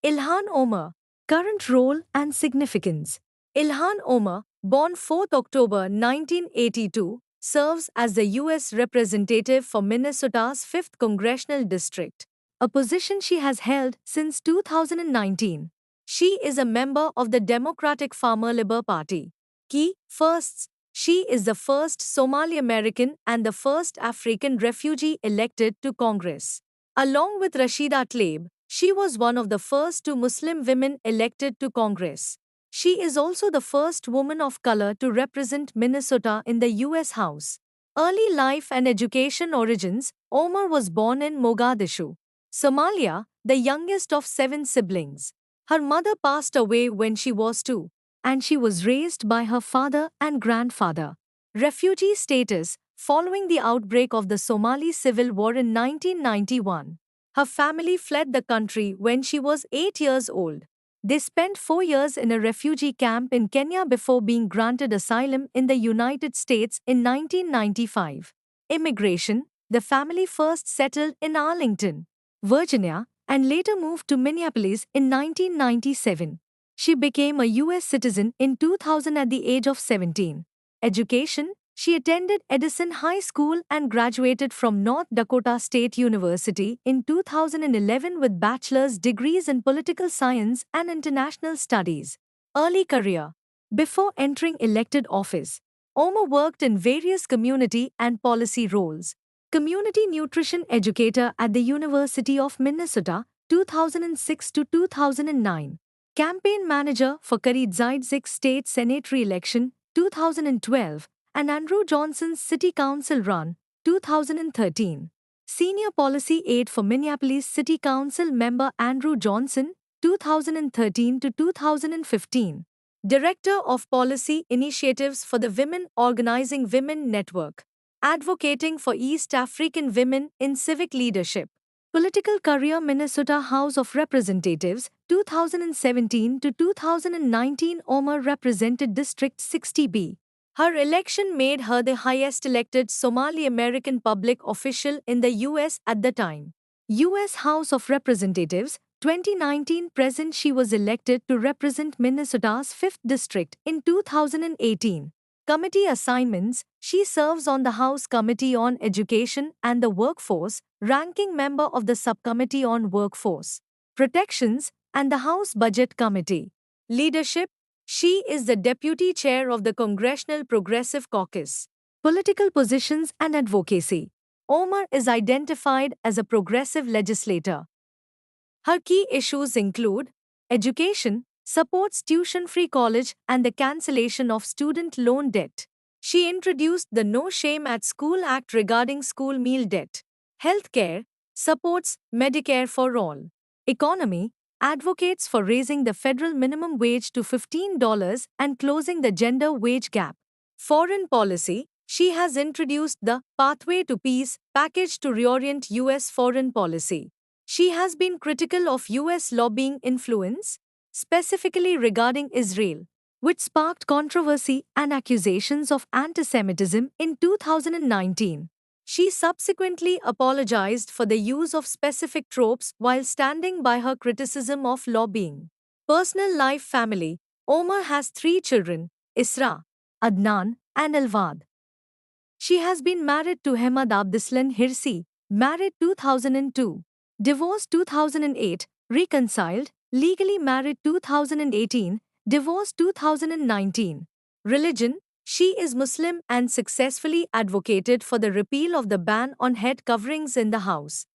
Ilhan Omar, current role and significance. Ilhan Omar, born 4th October 1982, serves as the U.S. Representative for Minnesota's 5th Congressional District, a position she has held since 2019. She is a member of the Democratic Farmer Labor Party. Key firsts. She is the first Somali American and the first African refugee elected to Congress. Along with Rashida Tlaib, she was one of the first two Muslim women elected to Congress. She is also the first woman of color to represent Minnesota in the U.S. House. Early life and education origins. Omar was born in Mogadishu, Somalia, the youngest of 7 siblings. Her mother passed away when she was 2, and she was raised by her father and grandfather. Refugee status. Following the outbreak of the Somali Civil War in 1991, her family fled the country when she was 8 years old. They spent 4 years in a refugee camp in Kenya before being granted asylum in the United States in 1995. Immigration. The family first settled in Arlington, Virginia, and later moved to Minneapolis in 1997. She became a U.S. citizen in 2000 at the age of 17. Education. She attended Edison High School and graduated from North Dakota State University in 2011 with bachelor's degrees in political science and international studies. Early career. Before entering elected office, Omar worked in various community and policy roles. Community nutrition educator at the University of Minnesota, 2006 to 2009. Campaign manager for Karidzide State Senate re-election, 2012, and Andrew Johnson's City Council run, 2013. Senior Policy Aide for Minneapolis City Council member Andrew Johnson, 2013 to 2015. Director of Policy Initiatives for the Women Organizing Women Network, advocating for East African women in civic leadership. Political career. Minnesota House of Representatives, 2017 to 2019. Omar represented District 60B. Her election made her the highest elected Somali American public official in the U.S. at the time. U.S. House of Representatives, 2019 present. She was elected to represent Minnesota's 5th District in 2018. Committee assignments. She serves on the House Committee on Education and the Workforce, ranking member of the Subcommittee on Workforce Protections, and the House Budget Committee. Leadership. She is the Deputy Chair of the Congressional Progressive Caucus. Political positions and advocacy. Omar is identified as a progressive legislator. Her key issues include education, supports tuition-free college and the cancellation of student loan debt. She introduced the No Shame at School Act regarding school meal debt. Healthcare, supports Medicare for all. Economy, advocates for raising the federal minimum wage to $15 and closing the gender wage gap. Foreign policy, she has introduced the Pathway to Peace package to reorient U.S. foreign policy. She has been critical of U.S. lobbying influence, specifically regarding Israel, which sparked controversy and accusations of antisemitism in 2019. She subsequently apologized for the use of specific tropes while standing by her criticism of lobbying. Personal life. Family. Omar has 3 children, Isra, Adnan, and Elwad. She has been married to Hamad Abdeslam Hirsi, married 2002, divorced 2008, reconciled, legally married 2018, divorced 2019. Religion. She is Muslim and successfully advocated for the repeal of the ban on head coverings in the House.